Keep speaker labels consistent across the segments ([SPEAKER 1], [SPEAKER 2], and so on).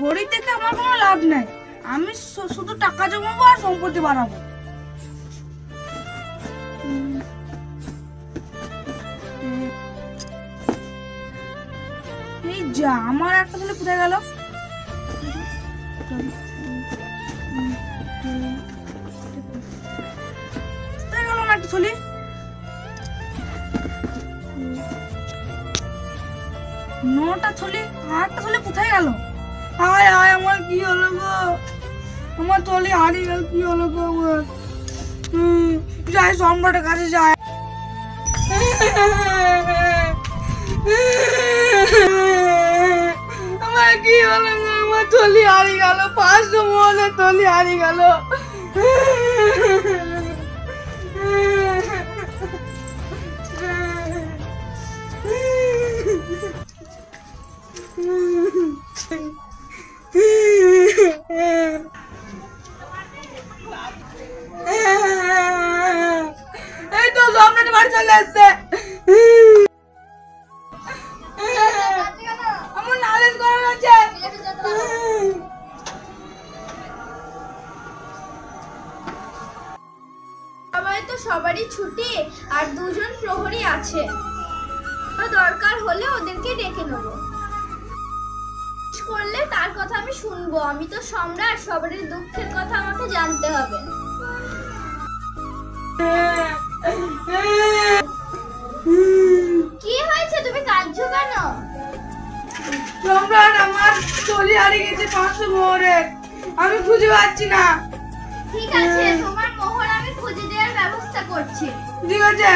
[SPEAKER 1] গরিব থেকে আমার কোনো লাভ নাই, আমি শুধু টাকা জমাবো আর সম্পত্তি বাড়াবো। এই যা, আমার একটা ছেলে কোথায় গেল? কোথায় গেল আমার একটা ছেলে? নটা থলি, আটটা থলি কোথায় গেল? হায় হায়, আমার কি হলো গো? আমার থলি হারিয়ে গেল, কি হলো গো আমার? যাই সম্রাটের কাছে যাই। আমার কি হলো গো? আমার থলি হারিয়ে গেল, 500 মোহরের থলি হারিয়ে গেল। এই তো সম্রাট বাড়ি চলে আসছে। আমার নালিশ করার আছে।
[SPEAKER 2] সবারই ছুটি আর 2 জন প্রহরী আছে, দরকার হলে ওদেরকে ডেকে নেব। করলে তার কথা আমি শুনবো, আমি তো সম্রাট, সবারই দুঃখের কথা আমাকে জানতে হবে। কি হয়েছে, তুমি কাঁদছো কেন?
[SPEAKER 1] সম্রাট, আমার থলি হারিয়ে গেছে 500 মোহরের, আমি খুঁজে পাচ্ছি না।
[SPEAKER 2] ঠিক আছে, তোমার মোহর আমি খুঁজে দেওয়ার ব্যবস্থা করছি।
[SPEAKER 1] ঠিক আছে,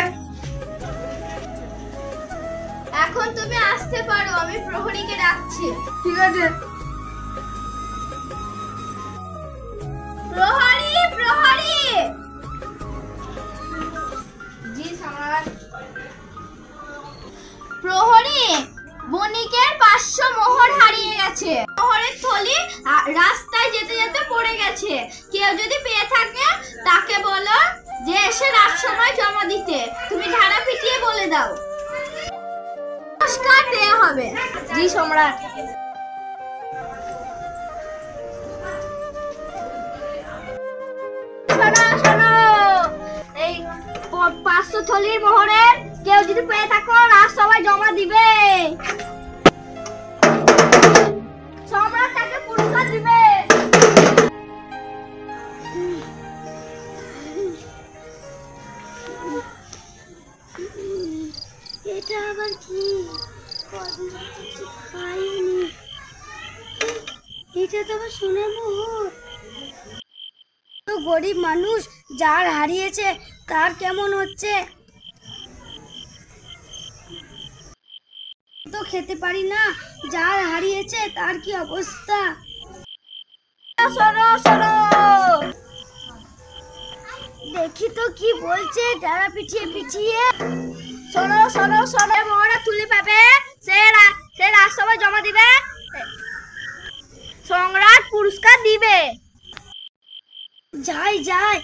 [SPEAKER 2] এখন তুমি আসতে পারো, আমি প্রহরীকে ডাকছি।
[SPEAKER 1] ঠিক আছে।
[SPEAKER 2] প্রহরী, প্রহরী।
[SPEAKER 1] জি সম্রাট।
[SPEAKER 2] প্রহরী, বণিকের 500 মোহর হারিয়ে গেছে। মোহরের থলি রাস্তায় যেতে যেতে পড়ে গেছে, কেউ যদি পেয়ে থাকে তাকে বলো যে এসে রাত সময় জমা দিতে। তুমি ঢাড়া পিটিয়ে বলে দাও, পুরস্কার দেয়া হবে।
[SPEAKER 1] জি সম্রাট।
[SPEAKER 2] শোনো শোনো, এই 500 থলির মোহরের কেউ যদি পেয়ে থাকো রাত সবাই জমা দিবে, সম্রাট তাকে পুরস্কার দিবে।
[SPEAKER 3] এটা আবার কি? খাইনি, এটা তো আবার সোনার মোহর। তো গরিব মানুষ যার হারিয়েছে তার কেমন হচ্ছে? তো খেতে পারি না, যার হারিয়েছে তার কি অবস্থা?
[SPEAKER 2] শোনো শোনো,
[SPEAKER 3] দেখি তো কি বলছে ডানা পিছিয়ে পিছিয়ে।
[SPEAKER 2] শোনো শোনো শোনো, মোহরা তুলে পাবে, সে রাত সবাই জমা দিবে, সম্রাট পুরস্কার দিবে।
[SPEAKER 3] যাই যাই,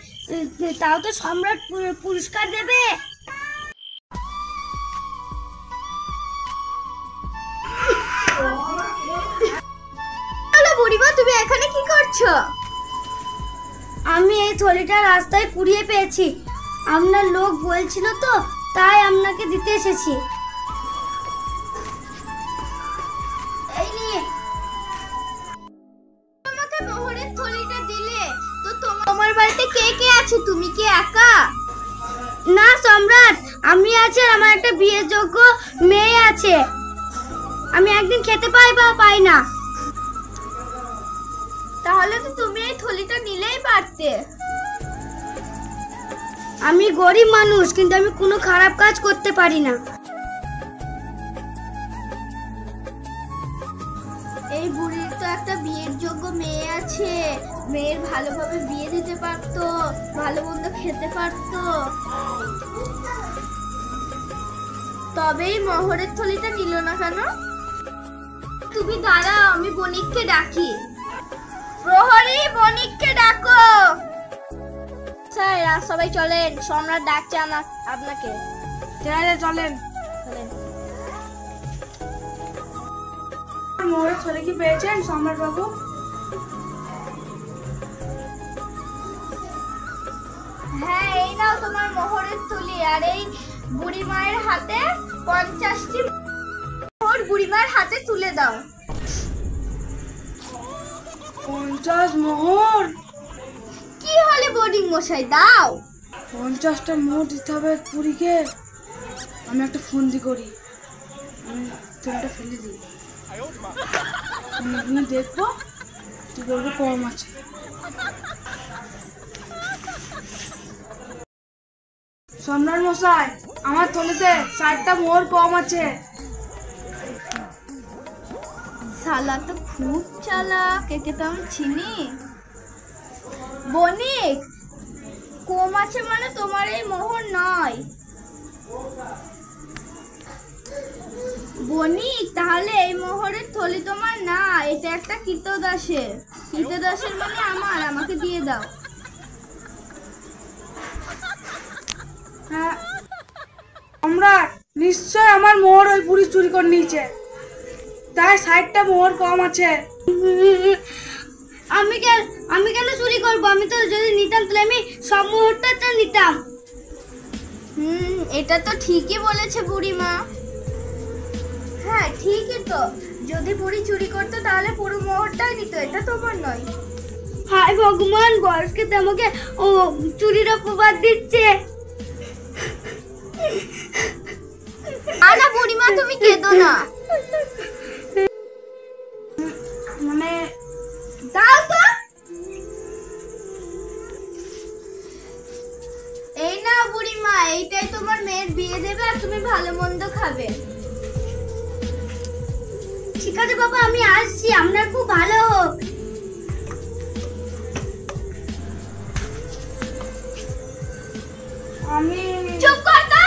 [SPEAKER 3] তাও তো সম্রাট পুরস্কার দেবে।
[SPEAKER 2] বুড়িমা, তুমি এখানে কি করছো?
[SPEAKER 3] আমি এই থলিটা রাস্তায় কুড়িয়ে পেয়েছি, আপনার লোক বলছিল তো তাই আপনাকে দিতে এসেছি। এই নিয়ে।
[SPEAKER 2] তোমাকে মোহরের থলিটা দিলে তো তোমার বাড়িতে কে কে আছে? তুমি কি একা?
[SPEAKER 3] না সম্রাট, আমি আছি আর আমার একটা বিয়ের যোগ্য মেয়ে আছে। আমি একদিন খেতে পাই বা পাই না।
[SPEAKER 2] তাহলে তো তুমি এই থলিটা নিলেই পারতে।
[SPEAKER 3] আমি গরিব মানুষ, কিন্তু আমি কোনো খারাপ কাজ করতে পারি না।
[SPEAKER 2] এই বুড়ির তো একটা বিয়ের যোগ্য মেয়ে আছে, মেয়ের ভালোভাবে বিয়ে দিতে পারতো, ভালো মন্দ খেতে পারতো, তবেই মোহরের থলিটা নিল না কেন? তুমি দাঁড়াও, আমি বণিককে ডাকি। প্রহরী, বণিককে ডাকো। স্যার, সবাই চলেন, সম্রাট ডাকছে আপনাকে।
[SPEAKER 1] ঠিক আছে, চলেন। মোহরের থলি কি পেয়েছেন সম্রাট বাবু?
[SPEAKER 2] হ্যাঁ, এই নাও তোমার মোহরের থলি, আর এই বুড়ি মায়ের হাতে 50টি মোহর বুড়ি মায়ের হাতে তুলে দাও।
[SPEAKER 1] 50 মোহর?
[SPEAKER 2] কি হলে বোর্ডিং মশাই, দাও।
[SPEAKER 1] 50টা মোহর দিতে হবে পুরীকে। আমি একটা ফন্দি করি, আমি থলিটা ফেলে দিই, আমি দেখবো তুই বলবো কম আছে। সম্রাট মশাই, আমার থলিতে 60টা মোহর কম আছে।
[SPEAKER 2] শালা তো খুব চালাক, একে তো আমি চিনি। বণিক, কম আছে মানে তোমার এই মোহর নয়। বণিক, তাহলে এই মোহরের থলি তোমার না, এটা একটা কৃতদাসের। কৃতদাসের মানে আমাকে দিয়ে দাও।
[SPEAKER 1] হ্যাঁ সম্রাট, নিশ্চয় আমার মোহর ওই বুড়ি চুরি করে নিয়েছে, তাই 60টা মোহর কম আছে।
[SPEAKER 3] আমি কেন চুরি করবো? আমি তো যদি নিতাম তাহলে আমি সব মুহূর্তটা নিতাম।
[SPEAKER 2] এটা তো ঠিকই বলেছে বুড়িমা। হ্যাঁ ঠিকই তো, যদি বুড়ি চুরি করতো তাহলে পুরো মোহরটাই নিত, এটা তোমার নয়।
[SPEAKER 3] হায় ভগবান, বয়সকে তো আমাকে ও চুরির অপবাদ দিচ্ছে।
[SPEAKER 2] না বুড়িমা, তুমি কেঁদো না।
[SPEAKER 1] মানে
[SPEAKER 2] দাও তো। এই না বুড়িমা, এইটাই তোমার মেয়ের বিয়ে দেবে আর তুমি ভালো মন্দ খাবে।
[SPEAKER 3] ঠিক আছে বাবা, আমি আসছি, আপনার খুব ভালো হোক।
[SPEAKER 1] আমি
[SPEAKER 2] চুপ কর তো,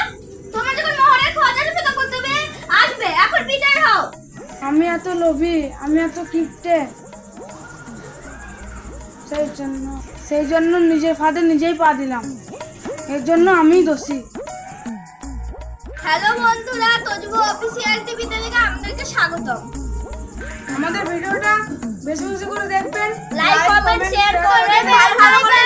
[SPEAKER 2] তোমার যখন মোহরের খোঁজ আসবে তখন তুমি আসবে, এখন বিদায় হও।
[SPEAKER 1] আমি এত লোভী, আমি এত কিপটে, সেই জন্য নিজের ফাঁদে নিজেই পা দিলাম, এর জন্য আমিই দোষী।
[SPEAKER 2] হ্যালো বন্ধুরা, তজবু অফিসিয়াল টিভিতে থেকে আপনাদেরকে স্বাগতম।
[SPEAKER 1] আমাদের ভিডিওটা বেশি বেশি করে দেখবেন,
[SPEAKER 2] লাইক কমেন্ট শেয়ার করবেন, ভালো ভালো করে